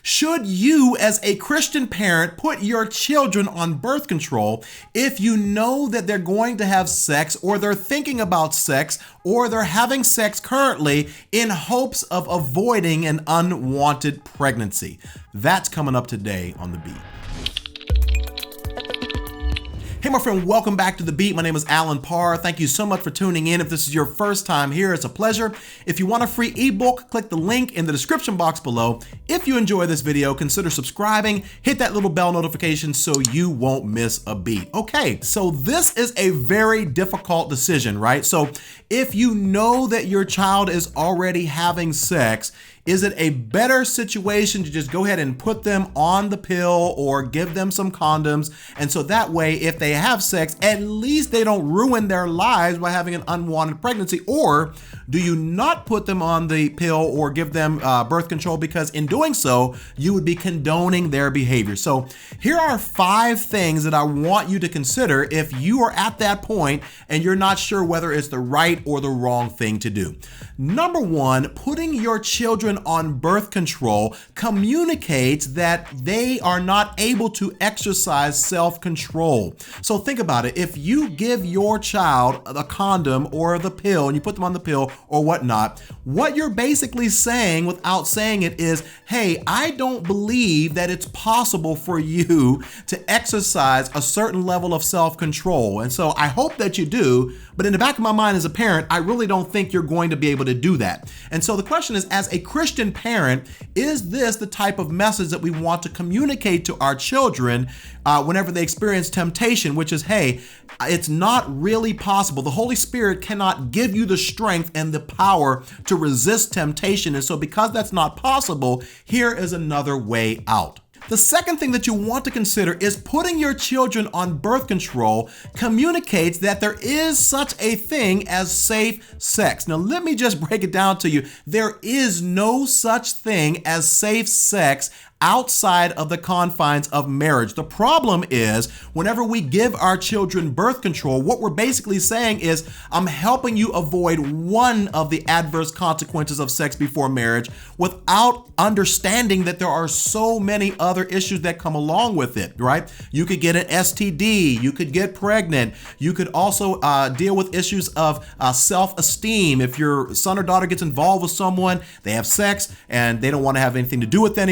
Should you, as a Christian parent, put your children on birth control if you know that they're going to have sex, or they're thinking about sex, or they're having sex currently in hopes of avoiding an unwanted pregnancy? That's coming up today on The Beat. Hey, my friend, welcome back to The Beat. My name is Alan Parr. Thank you so much for tuning in. If this is your first time here, it's a pleasure. If you want a free ebook, click the link in the description box below. If you enjoy this video, consider subscribing, hit that little bell notification so you won't miss a beat. Okay, so this is a very difficult decision, right? So if you know that your child is already having sex, is it a better situation to just go ahead and put them on the pill or give them some condoms? And so that way, if they have sex, at least they don't ruin their lives by having an unwanted pregnancy. Or do you not put them on the pill or give them birth control, because in doing so, you would be condoning their behavior? So here are 5 things that I want you to consider if you are at that point and you're not sure whether it's the right or the wrong thing to do. Number 1, putting your children on birth control communicates that they are not able to exercise self-control. So think about it. If you give your child a condom or the pill and you put them on the pill or whatnot, what you're basically saying without saying it is, hey, I don't believe that it's possible for you to exercise a certain level of self-control. And so I hope that you do, but in the back of my mind as a parent, I really don't think you're going to be able to do that. And so the question is, as a Christian parent, is this the type of message that we want to communicate to our children whenever they experience temptation, which is, hey, it's not really possible. The Holy Spirit cannot give you the strength and the power to resist temptation. And so because that's not possible, here is another way out. The second thing that you want to consider is putting your children on birth control communicates that there is such a thing as safe sex. Now, let me just break it down to you. There is no such thing as safe sex outside of the confines of marriage. The problem is, whenever we give our children birth control, what we're basically saying is, I'm helping you avoid one of the adverse consequences of sex before marriage, without understanding that there are so many other issues that come along with it, right? You could get an STD, you could get pregnant, you could also deal with issues of self-esteem. If your son or daughter gets involved with someone, they have sex, and they don't want to have anything to do with them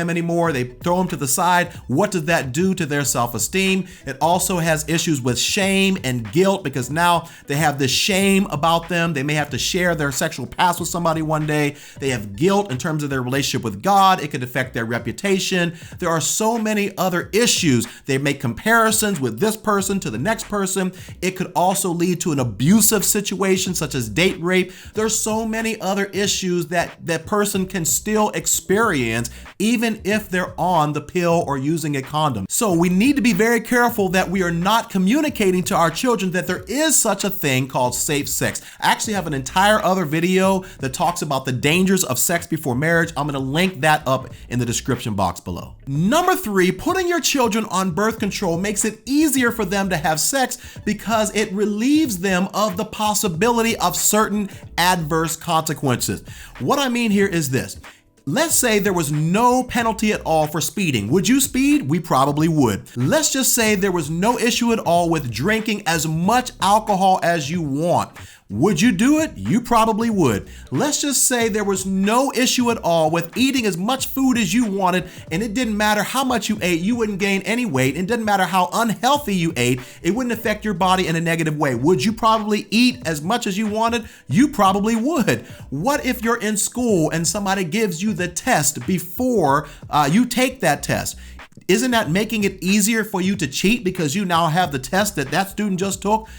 anymore, they throw them to the side. What does that do to their self-esteem? It also has issues with shame and guilt, because now they have this shame about them. They may have to share their sexual past with somebody one day. They have guilt in terms of their relationship with God. It could affect their reputation. There are so many other issues. They make comparisons with this person to the next person. It could also lead to an abusive situation such as date rape. There's so many other issues that that person can still experience even if they're on the pill or using a condom. So we need to be very careful that we are not communicating to our children that there is such a thing called safe sex. I actually have an entire other video that talks about the dangers of sex before marriage. I'm going to link that up in the description box below. Number 3, putting your children on birth control makes it easier for them to have sex because it relieves them of the possibility of certain adverse consequences. What I mean here is this. Let's say there was no penalty at all for speeding. Would you speed? We probably would. Let's just say there was no issue at all with drinking as much alcohol as you want. Would you do it? You probably would. Let's just say there was no issue at all with eating as much food as you wanted, and it didn't matter how much you ate, you wouldn't gain any weight. It didn't matter how unhealthy you ate, it wouldn't affect your body in a negative way. Would you probably eat as much as you wanted? You probably would. What if you're in school and somebody gives you the test before you take that test? Isn't that making it easier for you to cheat because you now have the test that student just took?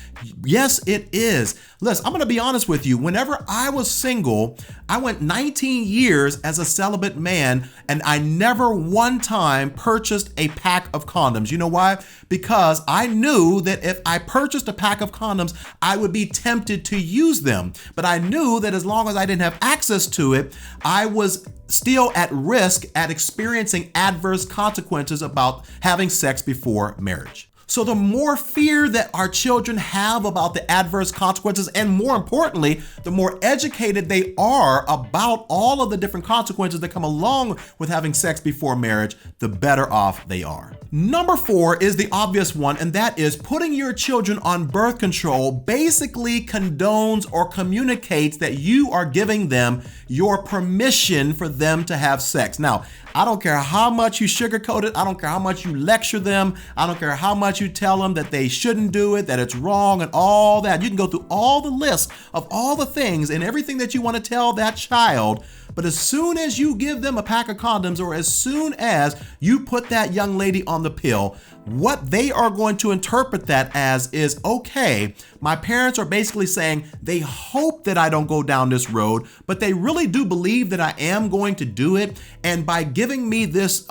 Yes, it is. Listen, I'm going to be honest with you. Whenever I was single, I went 19 years as a celibate man, and I never one time purchased a pack of condoms. You know why? Because I knew that if I purchased a pack of condoms, I would be tempted to use them. But I knew that as long as I didn't have access to it, I was still at risk at experiencing adverse consequences about having sex before marriage. So the more fear that our children have about the adverse consequences, and more importantly, the more educated they are about all of the different consequences that come along with having sex before marriage, the better off they are. Number 4 is the obvious one, and that is putting your children on birth control basically condones or communicates that you are giving them your permission for them to have sex. Now, I don't care how much you sugarcoat it. I don't care how much you lecture them. I don't care how much you tell them that they shouldn't do it, that it's wrong and all that. You can go through all the list of all the things and everything that you want to tell that child. But as soon as you give them a pack of condoms, or as soon as you put that young lady on the pill, what they are going to interpret that as is, okay, my parents are basically saying they hope that I don't go down this road, but they really do believe that I am going to do it. And by giving me this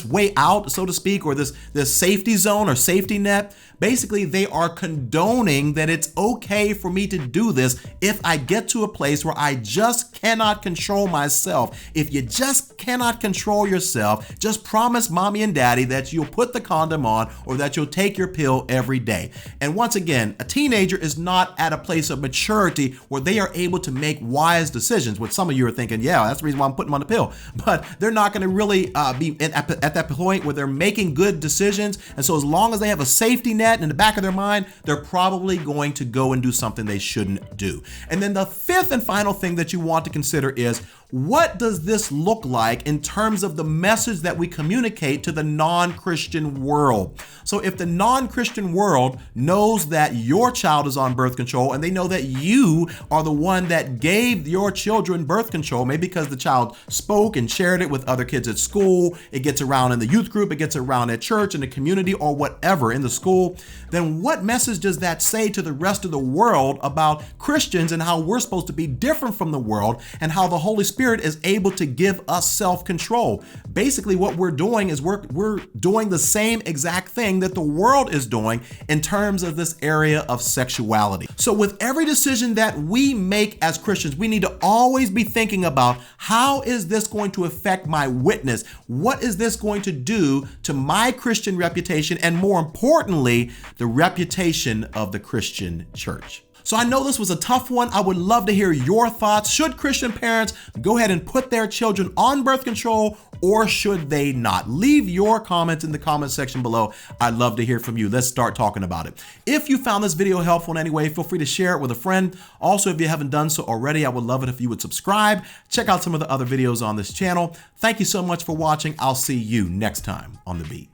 way out, so to speak, or this safety zone or safety net, basically they are condoning that it's okay for me to do this if I get to a place where I just cannot control myself. If you just cannot control yourself, just promise mommy and daddy that you'll put the condom on or that you'll take your pill every day. And once again, a teenager is not at a place of maturity where they are able to make wise decisions, which some of you are thinking, yeah, that's the reason why I'm putting them on the pill. But they're not going to really be at that point where they're making good decisions. And so as long as they have a safety net in the back of their mind, they're probably going to go and do something they shouldn't do. And then the 5th and final thing that you want to consider is, what does this look like in terms of the message that we communicate to the non-Christian world? So if the non-Christian world knows that your child is on birth control and they know that you are the one that gave your children birth control, maybe because the child spoke and shared it with other kids at school, it gets around in the youth group, it gets around at church, in the community, or whatever, in the school, then what message does that say to the rest of the world about Christians and how we're supposed to be different from the world and how the Holy Spirit is able to give us self-control? Basically, what we're doing is we're doing the same exact thing that the world is doing in terms of this area of sexuality. So with every decision that we make as Christians, we need to always be thinking about, how is this going to affect my witness? What is this going to do to my Christian reputation? And more importantly, the reputation of the Christian church. So I know this was a tough one. I would love to hear your thoughts. Should Christian parents go ahead and put their children on birth control, or should they not? Leave your comments in the comment section below. I'd love to hear from you. Let's start talking about it. If you found this video helpful in any way, feel free to share it with a friend. Also, if you haven't done so already, I would love it if you would subscribe. Check out some of the other videos on this channel. Thank you so much for watching. I'll see you next time on The Beat.